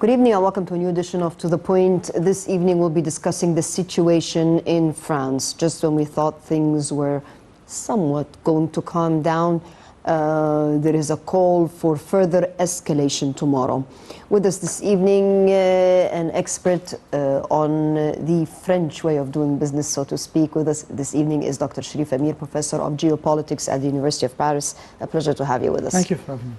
Good evening and welcome to a new edition of To The Point. This evening we'll be discussing the situation in France. Just when we thought things were somewhat going to calm down, there is a call for further escalation tomorrow. With us this evening, an expert on the French way of doing business, so to speak. With us this evening is Dr. Cherif Amir, Professor of Geopolitics at the University of Paris. A pleasure to have you with us. Thank you for having me.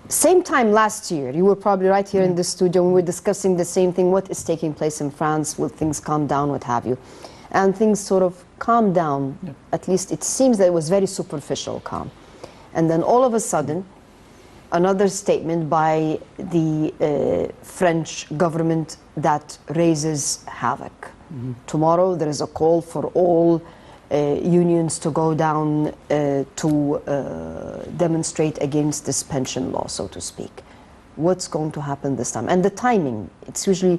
Same time last year, you were probably right here in the studio, we were discussing the same thing. What is taking place in France? Will things calm down? What have you? And things sort of calmed down. Yeah. At least it seems that it was very superficial calm. And then all of a sudden, another statement by the French government that raises havoc. Mm-hmm. Tomorrow there is a call for all unions to go down to demonstrate against this pension law, so to speak. What's going to happen this time? And the timing, it's usually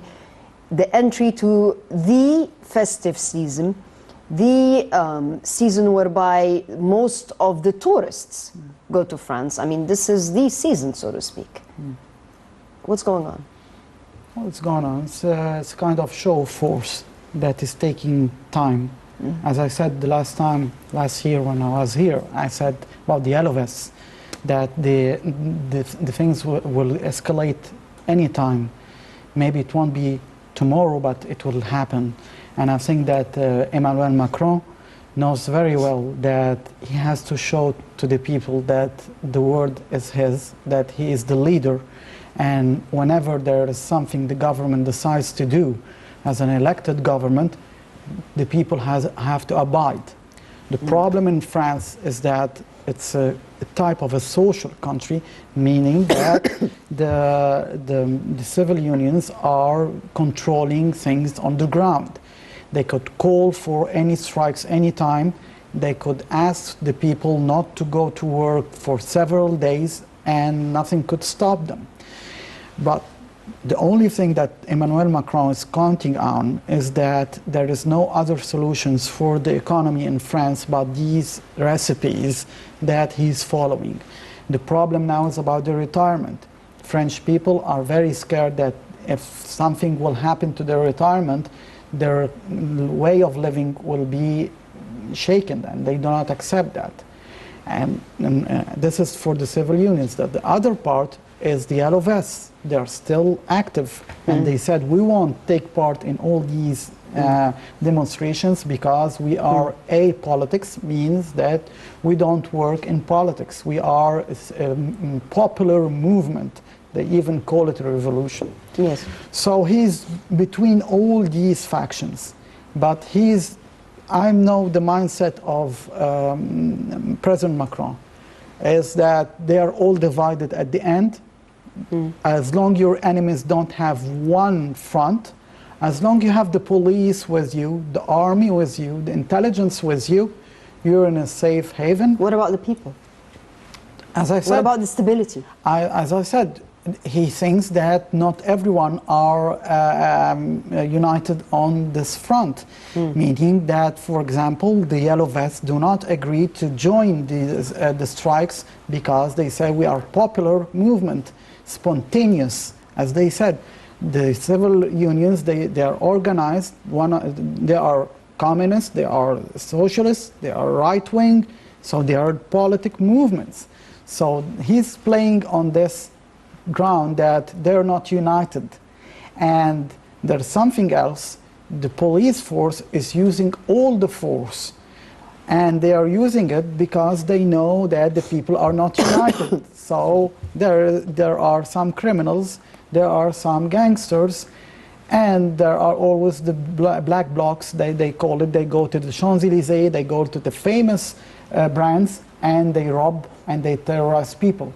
the entry to the festive season, the season whereby most of the tourists go to France. I mean, this is the season, so to speak. What's going on? What's going on? It's a kind of show of force that is taking time. As I said the last year when I was here, I said about the yellow vests, that the things will escalate anytime. Maybe it won't be tomorrow, but it will happen. And I think that Emmanuel Macron knows very well that he has to show to the people that the word is his, that he is the leader. And whenever there is something the government decides to do as an elected government, the people have to abide. The problem in France is that it's a type of a social country, meaning that the civil unions are controlling things on the ground. They could call for any strikes anytime. They could ask the people not to go to work for several days and nothing could stop them. But the only thing that Emmanuel Macron is counting on is that there is no other solutions for the economy in France but these recipes that he's following. The problem now is about the retirement. French people are very scared that if something will happen to their retirement, their way of living will be shaken, and they do not accept that. And this is for the civil unions. That the other part is the yellow vests. They're still active, and they said we won't take part in all these demonstrations because we are apolitics, means that we don't work in politics. We are a popular movement. They even call it a revolution. Yes. So he's between all these factions, but I know the mindset of President Macron is that they are all divided at the end. As long your enemies don't have one front, as long you have the police with you, the army with you, the intelligence with you, you're in a safe haven. What about the people? As I said, what about the stability? As I said, he thinks that not everyone are united on this front, meaning that, for example, the yellow vests do not agree to join the strikes because they say we are popular movement, spontaneous. As they said, the civil unions, they are organized, they are communists, they are socialists, they are right-wing, so they are politic movements. So he's playing on this ground that they're not united. And there's something else. The police force is using all the force, and they are using it because they know that the people are not united. So there are some criminals, there are some gangsters, and there are always the black blocs, they call it. They go to the Champs-Élysées, they go to the famous brands, and they rob and they terrorize people.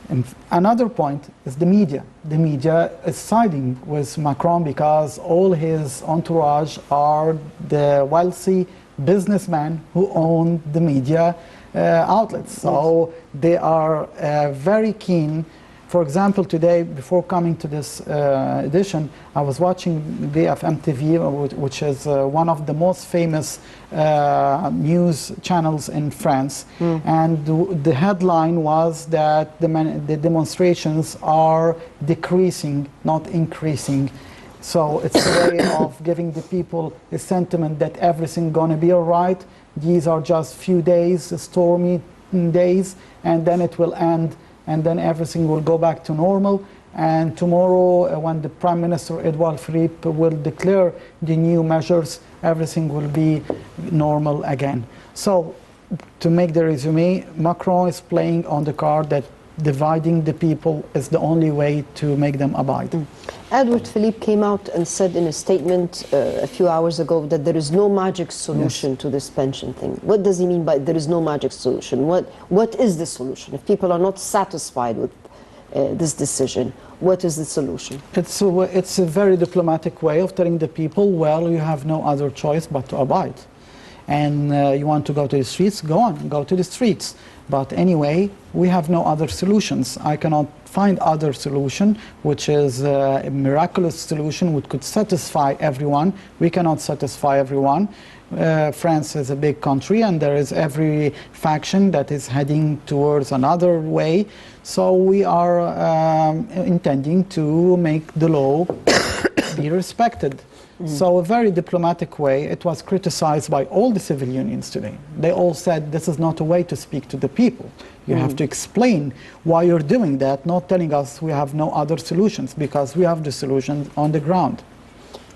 And another point is the media. The media is siding with Macron because all his entourage are the wealthy businessmen who own the media outlets. So they are very keen For example, today, before coming to this edition, I was watching BFM TV, which is one of the most famous news channels in France. And the headline was that the demonstrations are decreasing, not increasing. So it's a way of giving the people a sentiment that everything's going to be all right. These are just few days, stormy days, and then it will end, and then everything will go back to normal. And tomorrow, when the Prime Minister Edouard Philippe will declare the new measures, everything will be normal again. So, to make the resume, Macron is playing on the card that dividing the people is the only way to make them abide. Edouard Philippe came out and said in a statement a few hours ago that there is no magic solution to this pension thing. What does he mean by there is no magic solution? What is the solution? If people are not satisfied with this decision, what is the solution? It's a very diplomatic way of telling the people, well, you have no other choice but to abide. And you want to go to the streets, go on, go to the streets. But anyway, we have no other solutions. I cannot find other solution, which is a miraculous solution which could satisfy everyone. We cannot satisfy everyone. France is a big country, and there is every faction that is heading towards another way. So we are intending to make the law be respected. So a very diplomatic way. It was criticized by all the civil unions today. They all said this is not a way to speak to the people. You have to explain why you're doing that, not telling us we have no other solutions, because we have the solutions on the ground.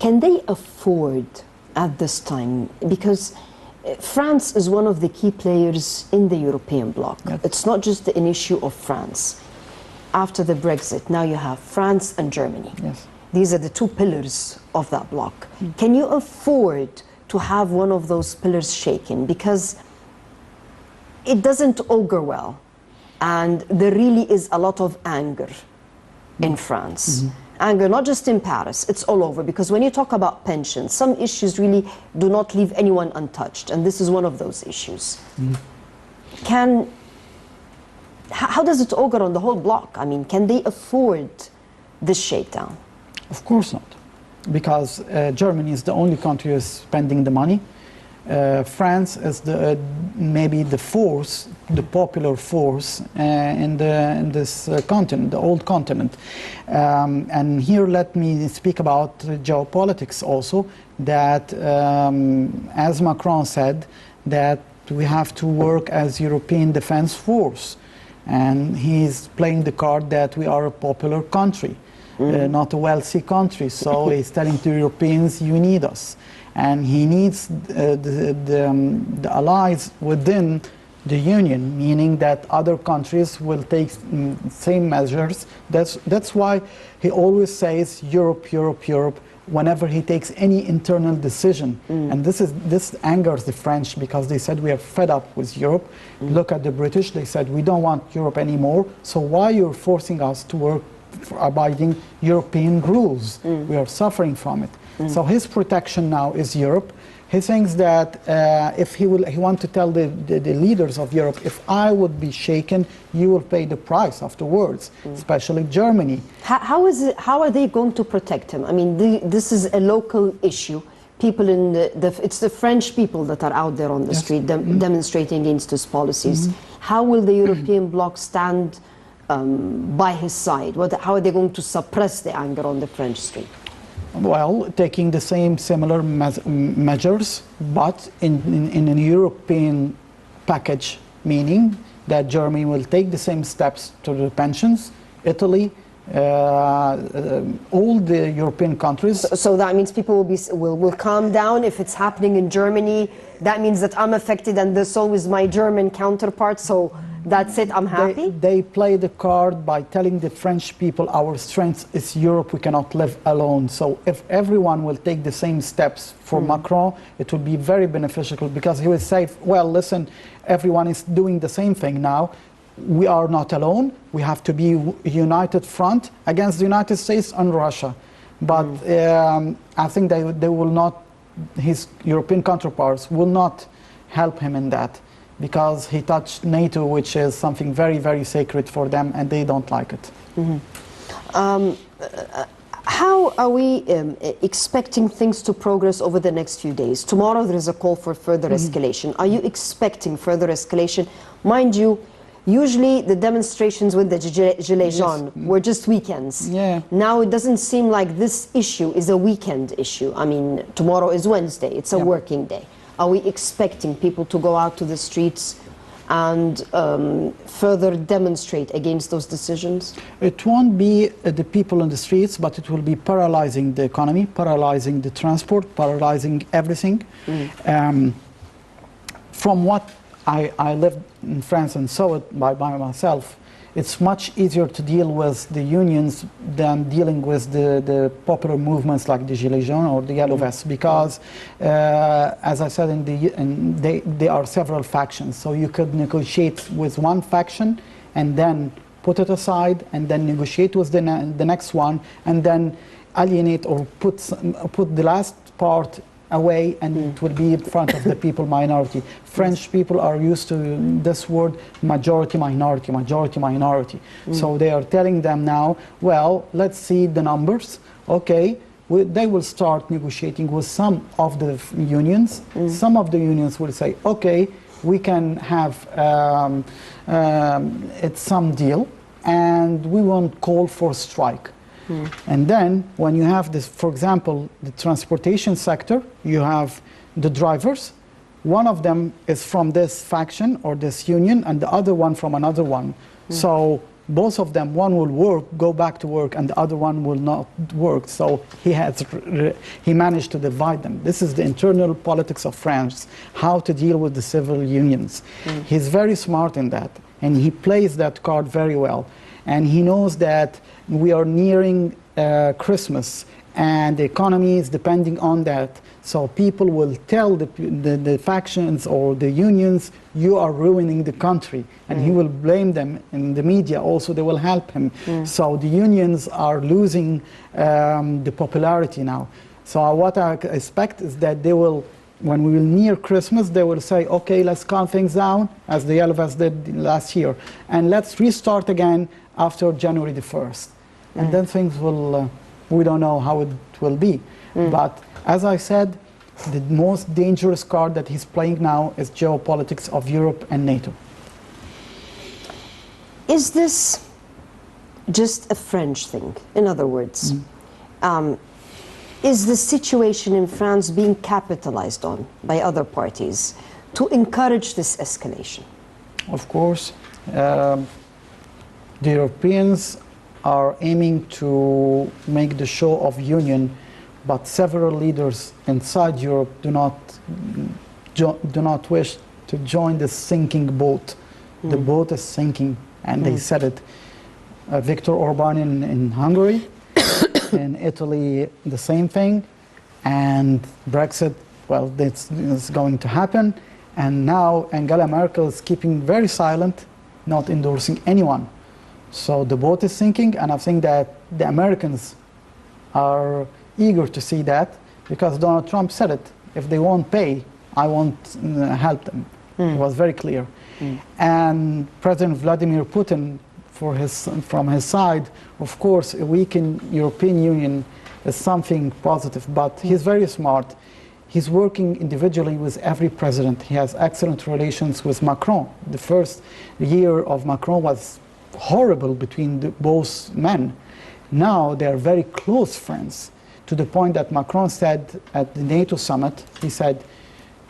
Can they afford at this time, because France is one of the key players in the European bloc. Yes. It's not just an issue of France. After the Brexit, now you have France and Germany. Yes. These are the two pillars of that bloc. Can you afford to have one of those pillars shaken? Because it doesn't augur well. And there really is a lot of anger in France. Anger, not just in Paris, it's all over. Because when you talk about pensions, some issues really do not leave anyone untouched. And this is one of those issues. How does it augur on the whole bloc? I mean, can they afford this shakedown? Of course not, because Germany is the only country who is spending the money. France is maybe the force, the popular force in this continent, the old continent. And here let me speak about geopolitics also, that as Macron said, that we have to work as European defense force. And he's playing the card that we are a popular country. Not a wealthy country, so he's telling the Europeans, you need us. And he needs the allies within the Union, meaning that other countries will take same measures. That's why he always says Europe, Europe, Europe, whenever he takes any internal decision. And this angers the French, because they said we are fed up with Europe. Look at the British, they said we don't want Europe anymore, so why you're forcing us to work for abiding European rules? We are suffering from it. So his protection now is Europe. He thinks that if he wants to tell the leaders of Europe, if I would be shaken, you will pay the price afterwards, especially Germany. How are they going to protect him? I mean, this is a local issue. People in it's the French people that are out there on the street demonstrating against his policies. How will the European bloc stand by his side? How are they going to suppress the anger on the French street? Well, taking the same similar measures, but in a European package, meaning that Germany will take the same steps to the pensions, Italy, all the European countries. So that means people will calm down if it's happening in Germany. That means that I'm affected, and so is my German counterpart. So that's it, I'm happy? They play the card by telling the French people our strength is Europe, we cannot live alone. So if everyone will take the same steps for Macron, it will be very beneficial, because he will say, well, listen, everyone is doing the same thing now. We are not alone. We have to be a united front against the United States and Russia. But I think they will not, his European counterparts will not help him in that, because he touched NATO, which is something very, very sacred for them, and they don't like it. How are we expecting things to progress over the next few days? Tomorrow there is a call for further escalation. Are you expecting further escalation? Mind you, usually the demonstrations with the Gilets jaunes were just weekends. Yeah. Now it doesn't seem like this issue is a weekend issue. I mean, tomorrow is Wednesday. It's a working day. Are we expecting people to go out to the streets and further demonstrate against those decisions? It won't be the people on the streets, but it will be paralyzing the economy, paralyzing the transport, paralyzing everything. From what I lived in France and saw it by myself, it's much easier to deal with the unions than dealing with the popular movements like the Gilets jaunes or the Yellow Vests, because, as I said, there are several factions. So you could negotiate with one faction and then put it aside, and then negotiate with the next one, and then alienate or put the last part away, and it will be in front of the people minority. French people are used to this word majority minority, majority minority. So they are telling them now, well, let's see the numbers. Okay, they will start negotiating with some of the unions. Some of the unions will say, okay, we can have it's some deal, and we won't call for strike. And then when you have this, for example, the transportation sector, you have the drivers. One of them is from this faction or this union, and the other one from another one. So both of them, one will work, go back to work, and the other one will not work. So he managed to divide them. This is the internal politics of France, how to deal with the civil unions. He's very smart in that, and he plays that card very well. And he knows that we are nearing Christmas, and the economy is depending on that. So people will tell the factions or the unions, you are ruining the country. And he will blame them in the media. Also, they will help him. So the unions are losing the popularity now. So what I expect is that they will, when we will near Christmas, they will say, okay, let's calm things down, as the Yellow Vests did last year, and let's restart again after January the 1st. And then things will, we don't know how it will be. But as I said, the most dangerous card that he's playing now is geopolitics of Europe and NATO. Is this just a French thing? In other words, is the situation in France being capitalized on by other parties to encourage this escalation? Of course. The Europeans are aiming to make the show of union, but several leaders inside Europe do not wish to join the sinking boat. The boat is sinking, and they said it. Viktor Orban in Hungary, in Italy the same thing, and Brexit, well, it's going to happen. And now Angela Merkel is keeping very silent, not endorsing anyone. So the boat is sinking, and I think that the Americans are eager to see that, because Donald Trump said it. If they won't pay, I won't help them. It was very clear. And President Vladimir Putin, from his side, of course, a weakened European Union is something positive, but he's very smart. He's working individually with every president. He has excellent relations with Macron. The first year of Macron was horrible between both men. Now they are very close friends, to the point that Macron said at the NATO summit, he said,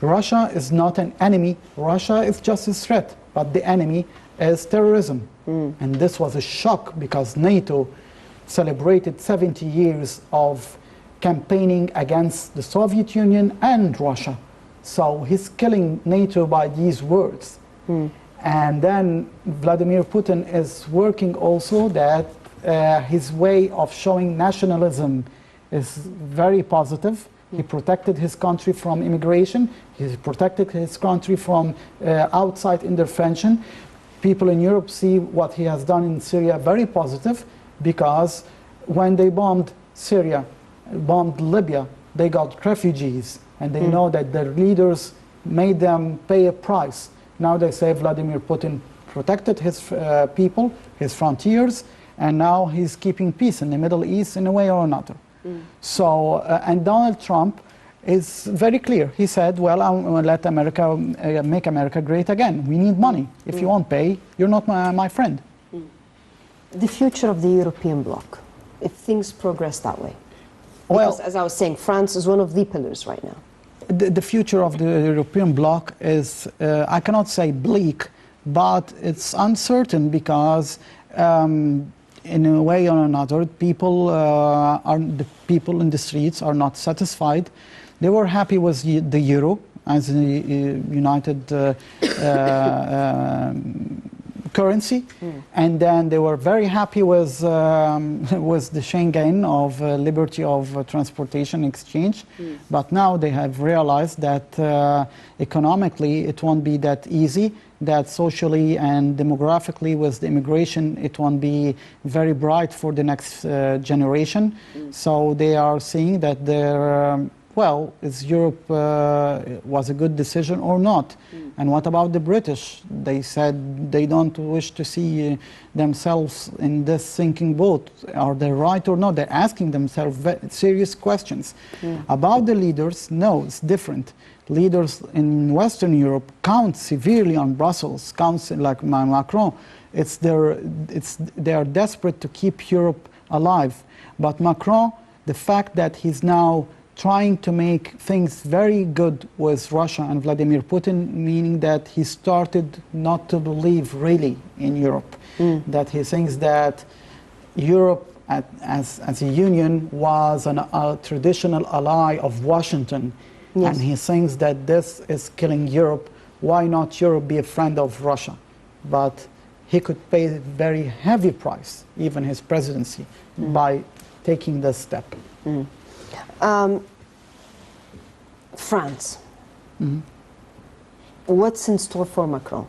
Russia is not an enemy, Russia is just a threat, but the enemy is terrorism. And this was a shock, because NATO celebrated 70 years of campaigning against the Soviet Union and Russia. So he's killing NATO by these words. And then Vladimir Putin is working also that his way of showing nationalism is very positive. He protected his country from immigration. He protected his country from outside intervention. People in Europe see what he has done in Syria very positive, because when they bombed Syria, bombed Libya, they got refugees, and they know that their leaders made them pay a price. Now they say Vladimir Putin protected his people, his frontiers, and now he's keeping peace in the Middle East in a way or another. So, and Donald Trump is very clear. He said, well, I'm going to let America, make America great again. We need money. If you won't pay, you're not my friend. The future of the European bloc, if things progress that way. Because, Well, as I was saying, France is one of the pillars right now. the future of the European bloc is, I cannot say bleak, but it's uncertain because in a way or another, the people in the streets are not satisfied. They were happy with the euro as a united currency, and then they were very happy with the Schengen of liberty of transportation exchange. But now they have realized that economically it won't be that easy, that socially and demographically with the immigration it won't be very bright for the next generation. So they are seeing that their well, is Europe was a good decision or not? And what about the British? They said they don't wish to see themselves in this sinking boat. Are they right or not? They're asking themselves serious questions. About the leaders, no, it's different. Leaders in Western Europe count severely on Brussels, counts like Macron. They are desperate to keep Europe alive. But Macron, the fact that he's now trying to make things very good with Russia and Vladimir Putin, meaning that he started not to believe really in Europe, that he thinks that Europe as a union was a traditional ally of Washington. Yes. And he thinks that this is killing Europe. Why not Europe be a friend of Russia? But he could pay a very heavy price, even his presidency, by taking this step. France. What's in store for Macron?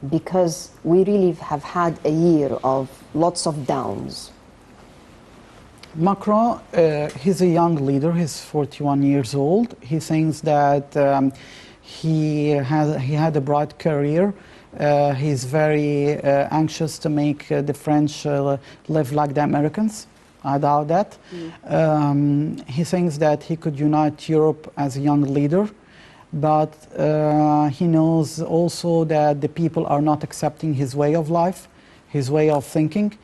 Because we really have had a year of lots of downs. Macron, he's a young leader. He's 41 years old. He thinks that he had a bright career. He's very anxious to make the French live like the Americans. I doubt that. He thinks that he could unite Europe as a young leader, but he knows also that the people are not accepting his way of life, his way of thinking.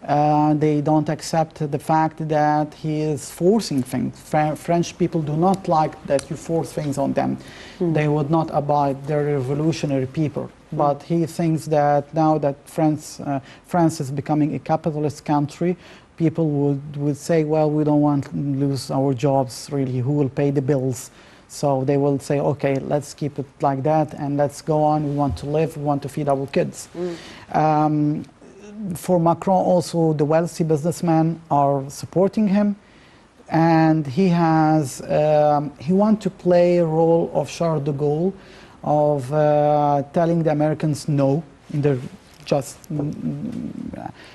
They don't accept the fact that he is forcing things. French people do not like that you force things on them. They would not abide. They're revolutionary people. But he thinks that now that France is becoming a capitalist country, people would say, well, we don't want to lose our jobs, really. Who will pay the bills? So they will say, okay, let's keep it like that and let's go on. We want to live, we want to feed our kids. For Macron also, the wealthy businessmen are supporting him, and he wants to play a role of Charles de Gaulle, of telling the Americans no, and they're just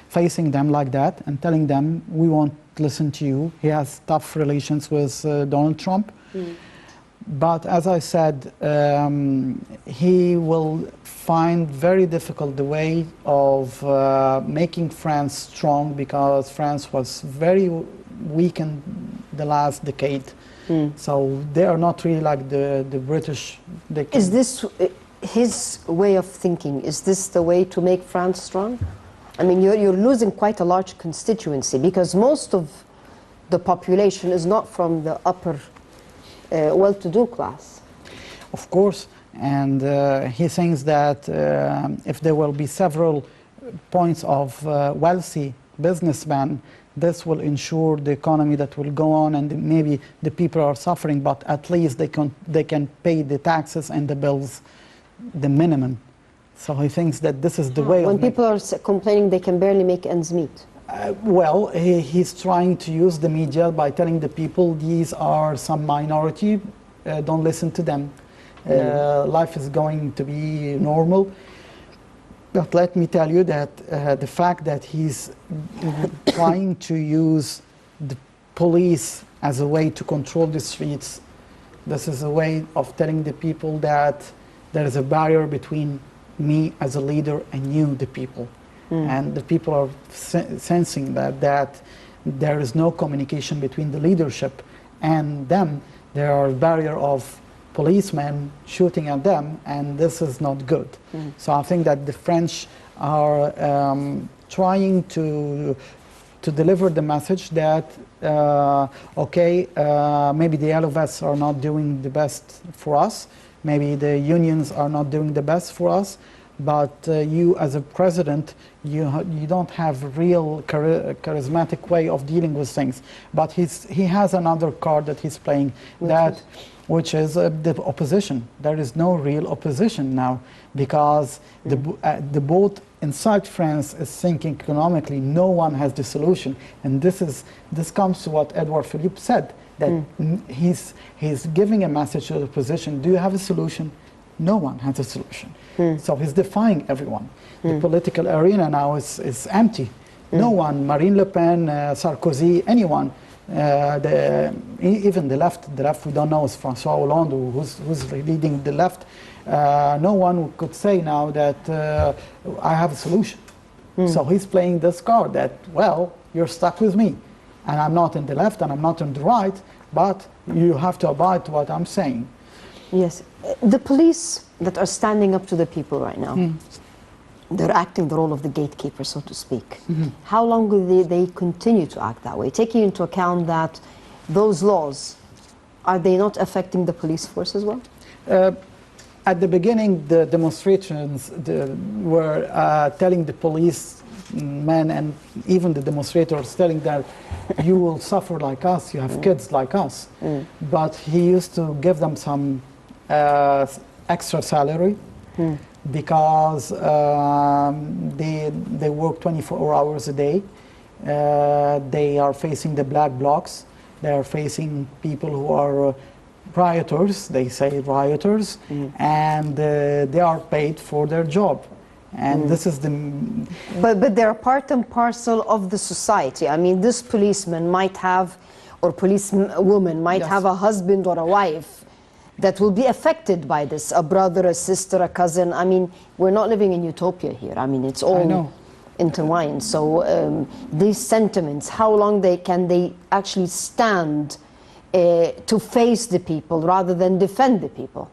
facing them like that and telling them, we won't listen to you. He has tough relations with Donald Trump. But as I said, he will find very difficult the way of making France strong, because France was very weak in the last decade. So they are not really like the British. Is this his way of thinking? Is this the way to make France strong? I mean, you're losing quite a large constituency, because most of the population is not from the upper well-to-do class. Of course, and he thinks that if there will be several points of wealthy businessmen, this will ensure the economy that will go on, and maybe the people are suffering, but at least they can pay the taxes and the bills, the minimum. So he thinks that this is the way. When people are complaining they can barely make ends meet. Well, he's trying to use the media by telling the people these are some minority, don't listen to them. Life is going to be normal. But let me tell you that the fact that he's trying to use the police as a way to control the streets, this is a way of telling the people that there is a barrier between me as a leader and you, the people. And the people are sensing that there is no communication between the leadership and them. There are a barrier of policemen shooting at them, and this is not good. So I think that the French are trying to deliver the message that okay, maybe the yellow vests are not doing the best for us, maybe the unions are not doing the best for us, but you as a president, you don't have a real charismatic way of dealing with things. But he has another card that he's playing, which is the opposition. There is no real opposition now, because the boat inside France is thinking economically. No one has the solution, and this comes to what Edouard Philippe said, that he's giving a message to the opposition. Do you have a solution? No one has a solution. So he's defying everyone. The political arena now is empty. No one, Marine Le Pen, Sarkozy, anyone, even the left, we don't know, is François Hollande, who's leading the left. No one could say now that I have a solution. So he's playing this card that, well, you're stuck with me, and I'm not in the left and I'm not in the right, but you have to abide to what I'm saying. Yes. The police that are standing up to the people right now, they're acting the role of the gatekeeper, so to speak. How long will they continue to act that way, taking into account that those laws, are they not affecting the police force as well? At the beginning, the demonstrations were telling the policemen and even the demonstrators, telling that you will suffer like us, you have kids like us. But he used to give them some extra salary because they work 24 hours a day. They are facing the black blocs. They are facing people who are rioters, they say rioters, and they are paid for their job. And this is the... But they're part and parcel of the society. I mean, this policeman might have, or policewoman might have a husband or a wife that will be affected by this, a brother, a sister, a cousin. I mean, we're not living in utopia here. I mean, it's all intertwined. So these sentiments, how long can they actually stand to face the people rather than defend the people?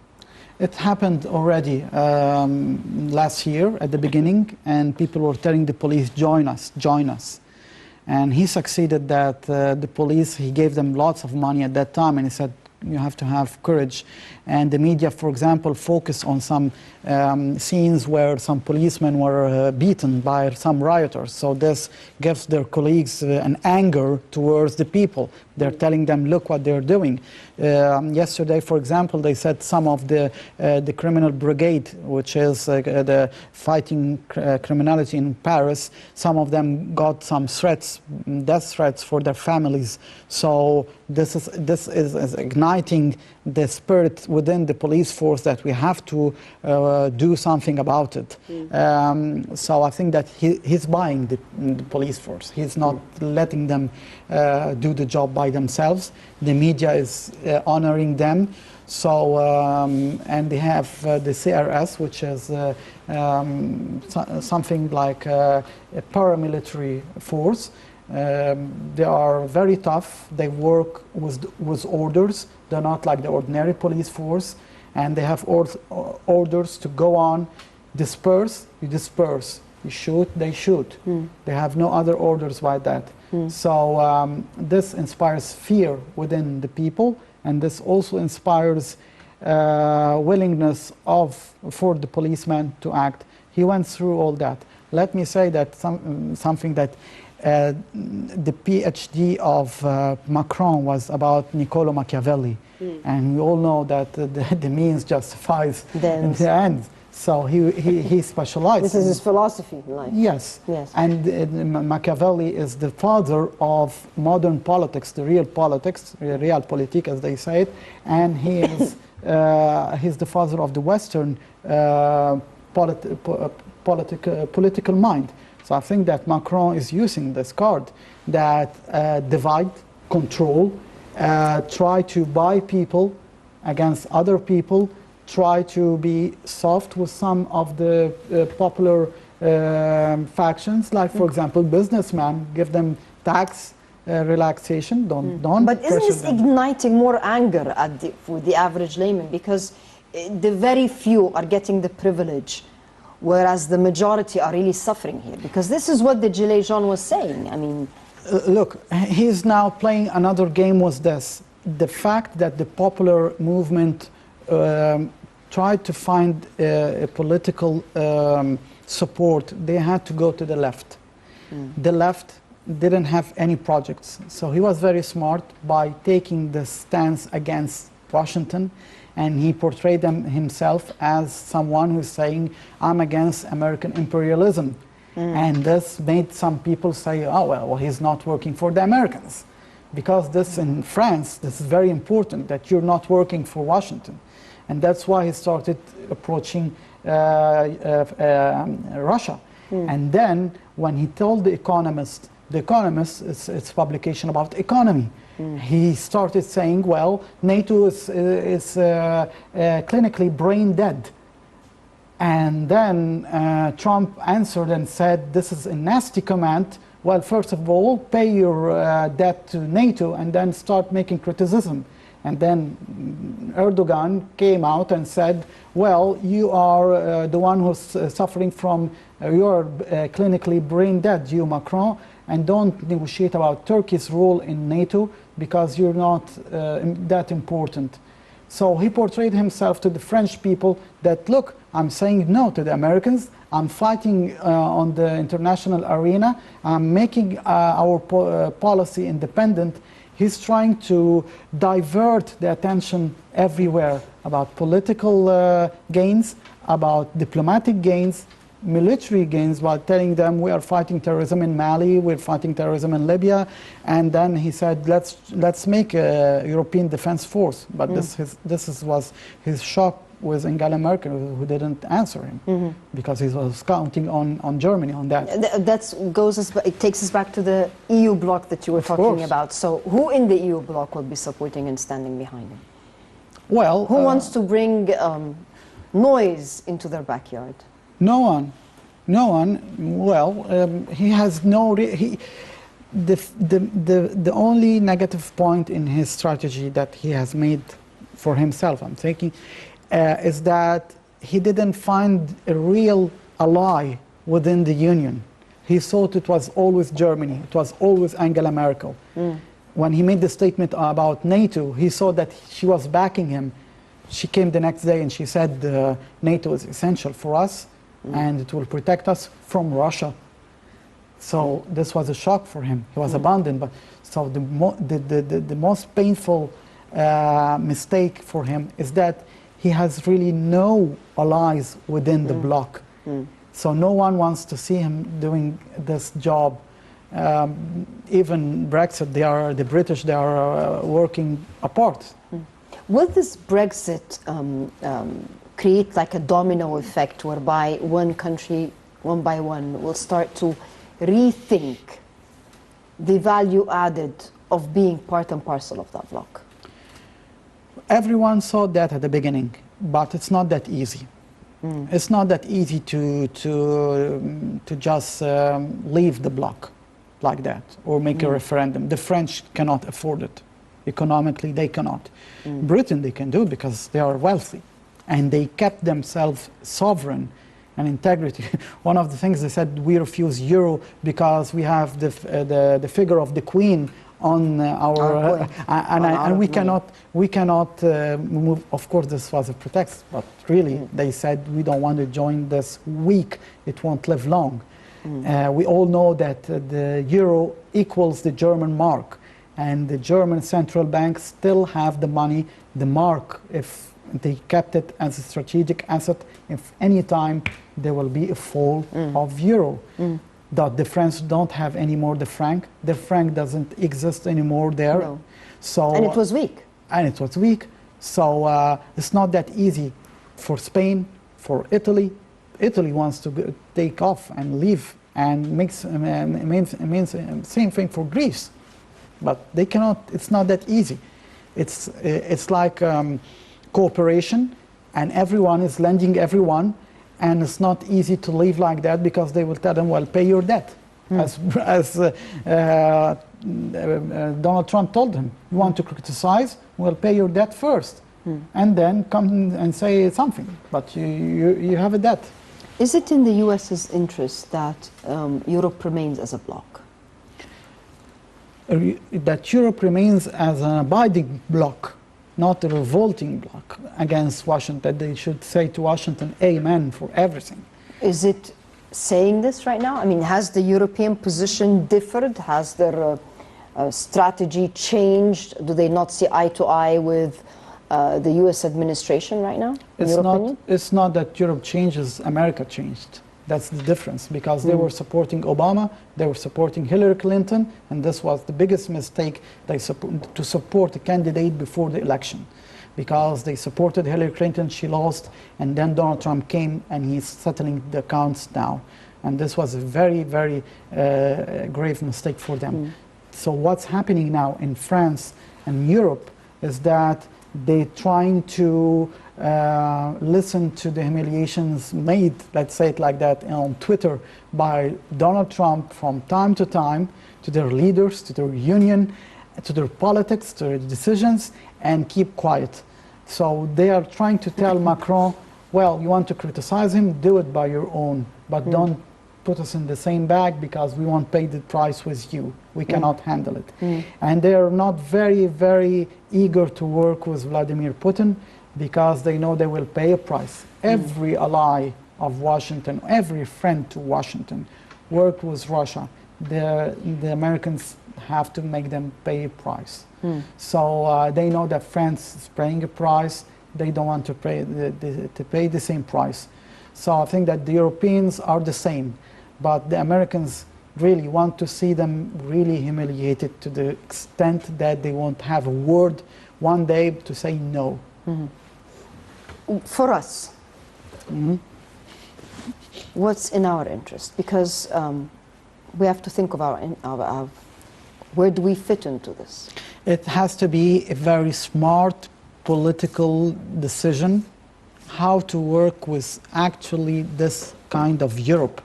It happened already last year at the beginning, and people were telling the police, join us, join us. And he succeeded that the police, he gave them lots of money at that time, and he said, you have to have courage. And the media, for example, focused on some scenes where some policemen were beaten by some rioters. So this gives their colleagues an anger towards the people. They're telling them, look what they're doing. Yesterday, for example, they said some of the criminal brigade, which is the fighting criminality in Paris, some of them got some threats, death threats for their families. So this is igniting the spirit within the police force that we have to do something about it. So I think that he's buying the police force. He's not letting them do the job by themselves. The media is honoring them. So, and they have the CRS, which is something like a paramilitary force. They are very tough. They work with orders. They're not like the ordinary police force, and they have orders to go on, disperse, you disperse, you shoot, they shoot. They have no other orders like that. So this inspires fear within the people, and this also inspires willingness for the policeman to act. He went through all that. Let me say that something that the PhD of Macron was about Niccolo Machiavelli, and we all know that the means justifies the end. So he specialized. This is his philosophy in life. Yes. And Machiavelli is the father of modern politics, the real politics, realpolitik as they say it, and he is he's the father of the Western political mind. So I think that Macron is using this card that divide, control, try to buy people against other people, try to be soft with some of the popular factions, like for example, businessmen, give them tax relaxation, don't But isn't pressure this them. igniting more anger for the average layman? Because the very few are getting the privilege, whereas the majority are really suffering here. Because this is what the Gilets jaunes was saying. I mean, Look, he's now playing another game with this. The fact that the popular movement tried to find a political support, they had to go to the left. The left didn't have any projects. So he was very smart by taking the stance against Washington, and he portrayed himself as someone who's saying, I'm against American imperialism. And this made some people say, oh, well, he's not working for the Americans. Because this in France, this is very important, that you're not working for Washington. And that's why he started approaching Russia. And then when he told The Economist, it's publication about economy, he started saying, well, NATO is clinically brain dead. And then Trump answered and said, this is a nasty comment. Well, first of all, pay your debt to NATO and then start making criticism. And then Erdogan came out and said, well, you are the one who's suffering from, you're clinically brain dead, you Macron, and don't negotiate about Turkey's role in NATO because you're not that important. So he portrayed himself to the French people that, look, I'm saying no to the Americans, I'm fighting on the international arena, I'm making our policy independent. He's trying to divert the attention everywhere about political gains, about diplomatic gains, military gains, while telling them we are fighting terrorism in Mali, we're fighting terrorism in Libya, and then he said let's make a European defense force. But this was his shock with Angela Merkel, who didn't answer him because he was counting on Germany on that. It takes us back to the EU bloc that you were talking about. So who in the EU bloc will be supporting and standing behind him? Well, who wants to bring noise into their backyard? No one. Well, he has no. The only negative point in his strategy that he has made for himself, I'm thinking, is that he didn't find a real ally within the Union. He thought it was always Germany, it was always Angela Merkel. When he made the statement about NATO, he saw that she was backing him. She came the next day and she said NATO is essential for us and it will protect us from Russia. So this was a shock for him. He was abandoned. But so the most painful mistake for him is that he has really no allies within the bloc. So no one wants to see him doing this job. Even Brexit, the British, they are working apart. Will this Brexit create like a domino effect whereby one country, one by one, will start to rethink the value added of being part and parcel of that bloc? Everyone saw that at the beginning, but it's not that easy. It's not that easy to just leave the bloc like that or make a referendum. The French cannot afford it. Economically, they cannot. Britain, they can do it because they are wealthy and they kept themselves sovereign and integrity. One of the things they said, we refuse euro because we have the figure of the Queen on our and we cannot move. Of course, this was a pretext, but really they said we don't want to join this weak. It won't live long. We all know that the euro equals the German mark, and the German central bank still have the money, the mark. If they kept it as a strategic asset, if any time there will be a fall of euro. That the French don't have anymore the franc. The franc doesn't exist anymore there. No. So, and it was weak. So it's not that easy for Spain, for Italy. Italy wants to take off and leave, and means same thing for Greece. But they cannot. It's not that easy. It's like cooperation, and everyone is lending everyone. And it's not easy to live like that because they will tell them, well, pay your debt. As Donald Trump told him, you want to criticize, well, pay your debt first. And then come and say something. But you have a debt. Is it in the US's interest that Europe remains as a bloc? That Europe remains as an abiding bloc, not a revolting bloc against Washington. They should say to Washington, amen for everything. Is it saying this right now? I mean, has the European position differed? Has their strategy changed? Do they not see eye to eye with the US administration right now? It's not that Europe changes, America changed. That's the difference, because they were supporting Obama, they were supporting Hillary Clinton, and this was the biggest mistake to support a candidate before the election. Because they supported Hillary Clinton, she lost, and then Donald Trump came and he's settling the accounts now. And this was a very, very grave mistake for them. So what's happening now in France and Europe is that they're trying to listen to the humiliations made, let's say it like that, on Twitter by Donald Trump from time to time to their leaders, to their union, to their politics, to their decisions, and keep quiet. So they are trying to tell Macron, well, you want to criticize him, do it by your own, but don't put us in the same bag because we won't pay the price with you. We cannot handle it. And they are not very, very eager to work with Vladimir Putin because they know they will pay a price. Every ally of Washington, every friend to Washington worked with Russia. The Americans have to make them pay a price. So they know that France is paying a price. They don't want to pay the same price. So I think that the Europeans are the same, but the Americans really want to see them really humiliated to the extent that they won't have a word one day to say no. For us, what's in our interest? Because we have to think of our where do we fit into this? It has to be a very smart political decision how to work with actually this kind of Europe.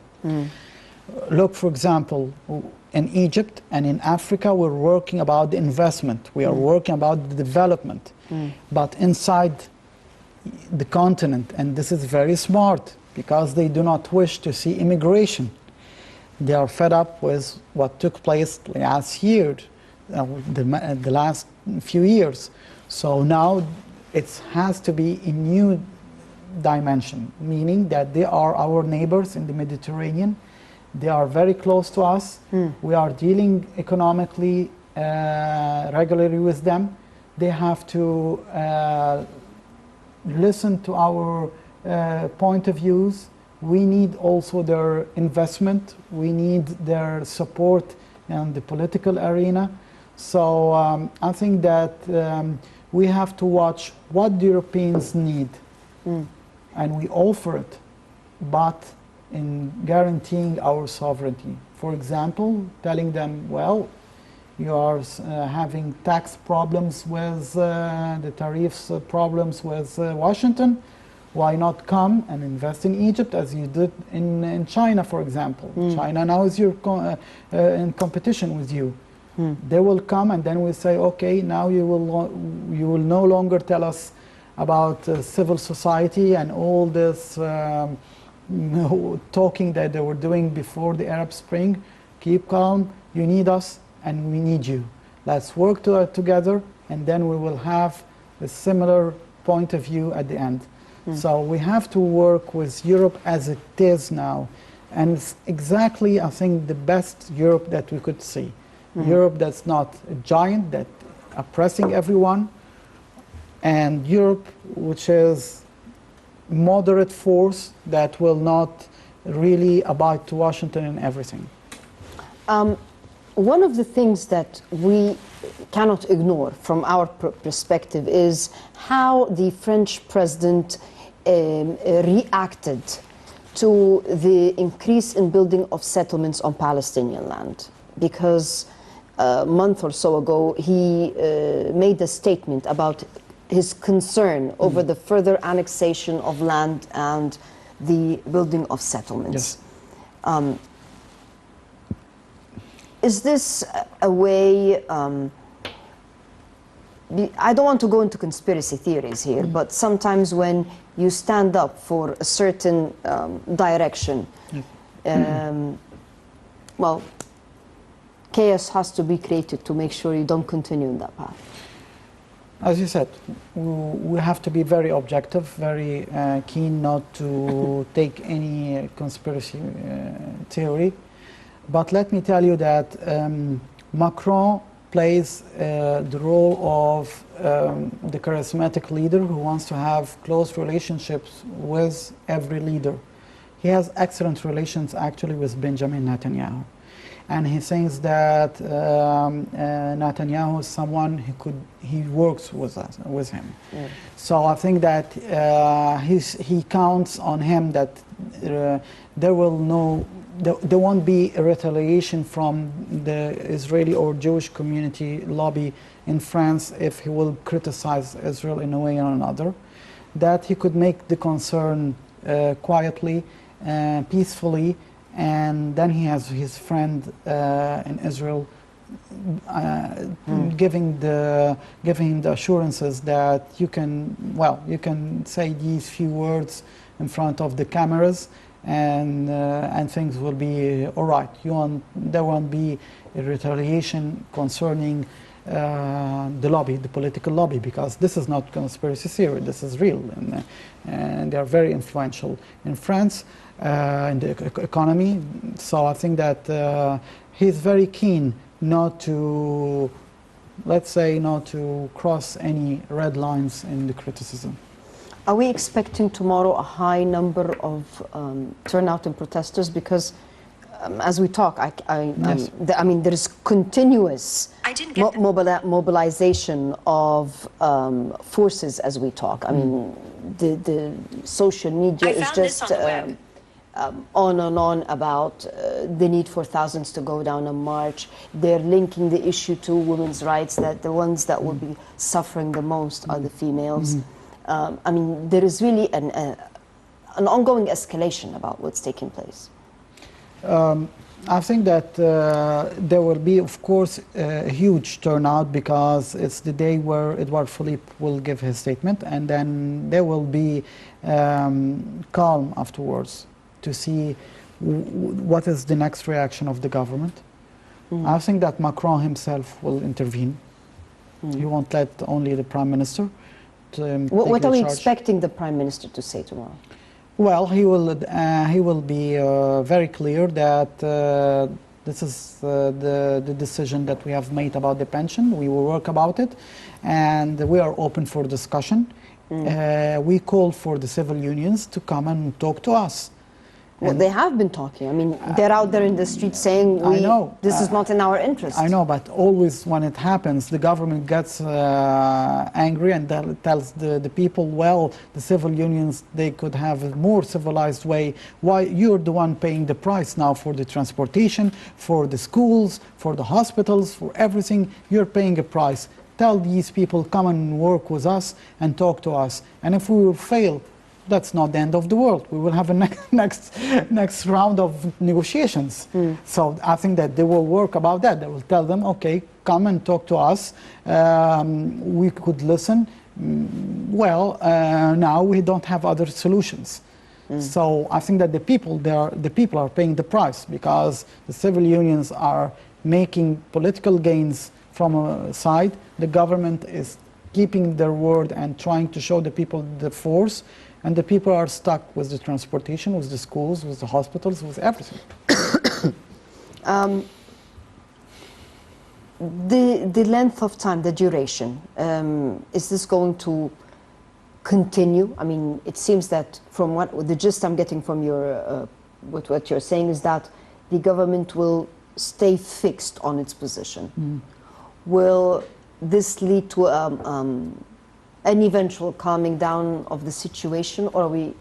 Look, for example, in Egypt and in Africa, we're working about the investment. We are working about the development. But inside the continent, and this is very smart, because they do not wish to see immigration. They are fed up with what took place last year, the last few years. So now it has to be a new dimension, meaning that they are our neighbors in the Mediterranean. They are very close to us. We are dealing economically regularly with them. They have to listen to our point of views. We need also their investment. We need their support in the political arena. So I think that we have to watch what the Europeans need, and we offer it, but in guaranteeing our sovereignty. For example, telling them, well, you are having tax problems with the tariffs problems with Washington. Why not come and invest in Egypt as you did in China, for example? China now is in competition with you. They will come and then we say, okay, now you will no longer tell us about civil society and all this talking that they were doing before the Arab Spring. Keep calm, you need us and we need you. Let's work together, and then we will have a similar point of view at the end. So we have to work with Europe as it is now, and it's exactly, I think, the best Europe that we could see. Europe that's not a giant that oppressing everyone, and Europe which is moderate force that will not really abide to Washington in everything. One of the things that we cannot ignore from our perspective is how the French president reacted to the increase in building of settlements on Palestinian land. Because a month or so ago, he made a statement about his concern over the further annexation of land and the building of settlements. Yes. Is this a way, I don't want to go into conspiracy theories here, but sometimes when you stand up for a certain direction, well, chaos has to be created to make sure you don't continue in that path. As you said, we have to be very objective, very keen not to take any conspiracy theory. But let me tell you that Macron plays the role of the charismatic leader who wants to have close relationships with every leader. He has excellent relations actually with Benjamin Netanyahu. And he thinks that Netanyahu is someone he works with him. Mm. So I think that he counts on him that there won't be a retaliation from the Israeli or Jewish community lobby in France if he will criticize Israel in a way or another. That he could make the concern quietly, peacefully, and then he has his friend in Israel giving him the assurances that you can say these few words in front of the cameras and things will be all right. There won't be a retaliation concerning the lobby, the political lobby, because this is not conspiracy theory, this is real, and they are very influential in France. In the economy, so I think that he's very keen not to, let's say, not to cross any red lines in the criticism. Are we expecting tomorrow a high number of turnout in protesters? Because as we talk, Yes. I mean, there is continuous mobilization of forces as we talk. I mean, the social media is just on and on about the need for thousands to go down and march. They're linking the issue to women's rights, that the ones that will be suffering the most are the females. I mean, there is really an ongoing escalation about what's taking place. I think that there will be, of course, a huge turnout because it's the day where Edouard Philippe will give his statement, and then there will be calm afterwards to see what is the next reaction of the government. I think that Macron himself will intervene. He won't let only the Prime Minister What are we charge. expecting the Prime Minister to say tomorrow? Well, he will be very clear that this is the decision that we have made about the pension. We will work about it, and we are open for discussion. We call for the civil unions to come and talk to us. Well, they have been talking. I mean, they're out there in the street saying, this is not in our interest. I know, but always when it happens, the government gets angry and tells the people, well, the civil unions, they could have a more civilized way. Why you're the one paying the price now for the transportation, for the schools, for the hospitals, for everything, you're paying a price. Tell these people, come and work with us and talk to us. And if we will fail, that's not the end of the world. We will have a next round of negotiations. So I think that they will work about that. They will tell them, okay, come and talk to us. We could listen. Now we don't have other solutions. So I think that the people are paying the price because the civil unions are making political gains from a side. The government is keeping their word and trying to show the people the force. And the people are stuck with the transportation, with the schools, with the hospitals, with everything. The length of time, the duration, is this going to continue? I mean, it seems that from the gist I'm getting from your, what you're saying is that the government will stay fixed on its position. Will this lead to an eventual calming down of the situation, or are we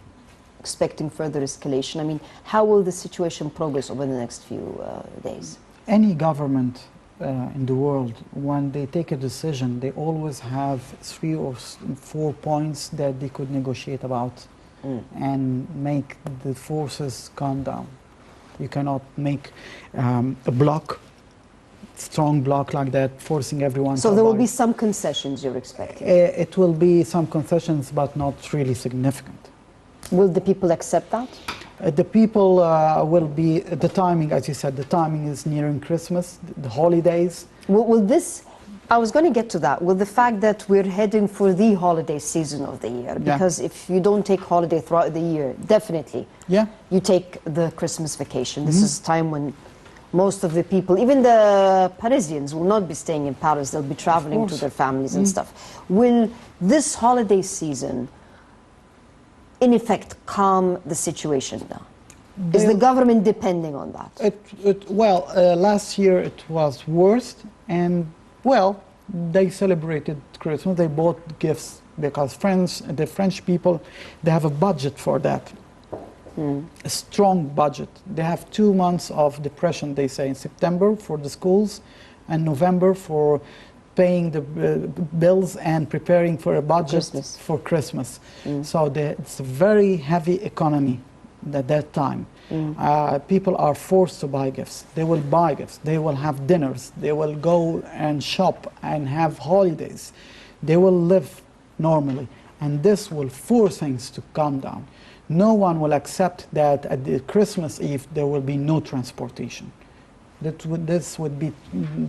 expecting further escalation? I mean, how will the situation progress over the next few days? Any government in the world, when they take a decision, they always have 3 or 4 points that they could negotiate about. and make the forces calm down. You cannot make a block, strong block like that, forcing everyone to So there will abide. be some concessions you're expecting? It will be some concessions, but not really significant. Will the people accept that? The people will be, the timing, as you said, the timing is nearing Christmas, the holidays. Will this, I was going to get to that, will the fact that we're heading for the holiday season of the year, because if you don't take holiday throughout the year, definitely, you take the Christmas vacation. This is time when most of the people, even the Parisians, will not be staying in Paris, they'll be traveling to their families and stuff. Will this holiday season, in effect, calm the situation now? Is the government depending on that? Last year it was worse, and well, they celebrated Christmas. They bought gifts because the French people, they have a budget for that, a strong budget. They have 2 months of depression, they say, in September for the schools, and November for paying the bills and preparing for a budget for Christmas. So it's a very heavy economy at that time. People are forced to buy gifts. They will buy gifts. They will have dinners. They will go and shop and have holidays. They will live normally. And this will force things to calm down. No one will accept that at the Christmas Eve there will be no transportation. This would be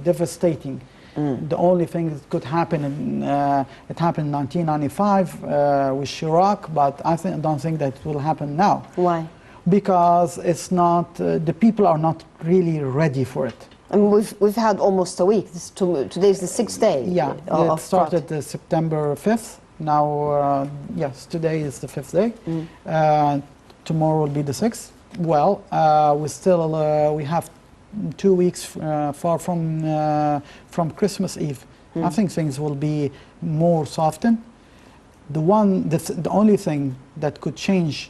devastating. The only thing that could happen, it happened in 1995 with Chirac, but I don't think that will happen now. Why? Because it's not, the people are not really ready for it. I mean, we've had almost a week. Today's the 6th day. Yeah, it started September 5th. Now, yes, today is the 5th day. Tomorrow will be the 6th. Well, we have 2 weeks far from Christmas Eve. I think things will be more softened. The only thing that could change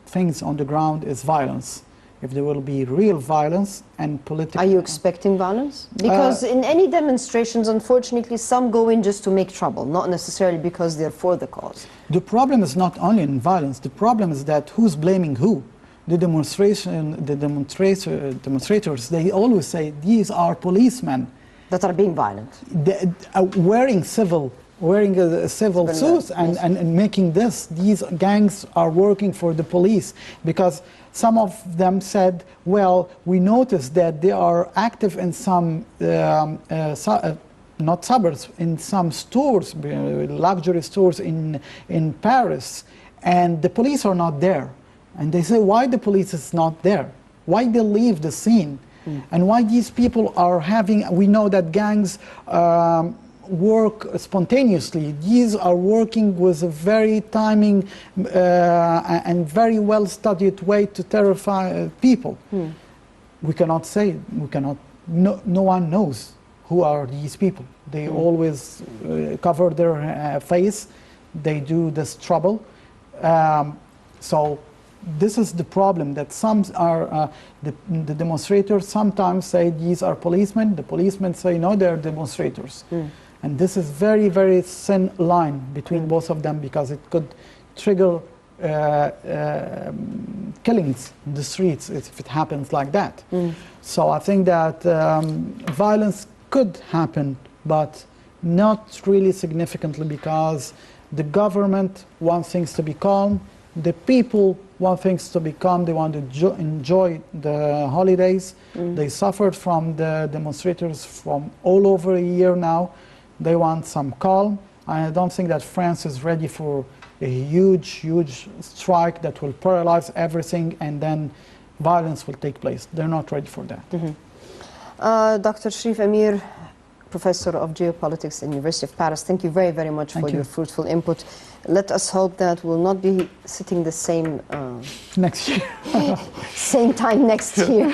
things on the ground is violence. If there will be real violence and political... Are you expecting violence? Because in any demonstrations, unfortunately, some go in just to make trouble, not necessarily because they're for the cause. The problem is not only in violence. The problem is that who's blaming who? The demonstrators, they always say these are policemen that are being violent, wearing a civil suits and making this. These gangs are working for the police, because some of them said, well, we noticed that they are active in some not suburbs, in some stores, luxury stores in Paris, and the police are not there. And they say, why the police is not there? Why they leave the scene? And why these people are having, we know that gangs work spontaneously. These are working with a very timing and very well-studied way to terrify people. We cannot say, no one knows who are these people. They always cover their face. They do this trouble. So this is the problem, that some are, the demonstrators sometimes say these are policemen, the policemen say no, they're demonstrators. And this is very, very thin line between both of them, because it could trigger killings in the streets if it happens like that. So I think that violence could happen, but not really significantly, because the government wants things to be calm. The people want things to be calm. They want to enjoy the holidays. They suffered from the demonstrators from all over a year now. They want some calm. I don't think that France is ready for a huge, huge strike that will paralyze everything, and then violence will take place. They're not ready for that. Dr. Cherif Amir, Professor of Geopolitics at the University of Paris, thank you very, very much for your fruitful input. Let us hope that we'll not be sitting the same next year, same time next year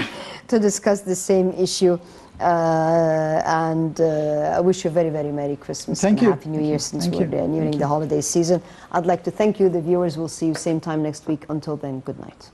to discuss the same issue. I wish you a very, very Merry Christmas and Happy New Year, since we're nearing the holiday season. I'd like to thank you, the viewers. We'll see you same time next week. Until then, good night.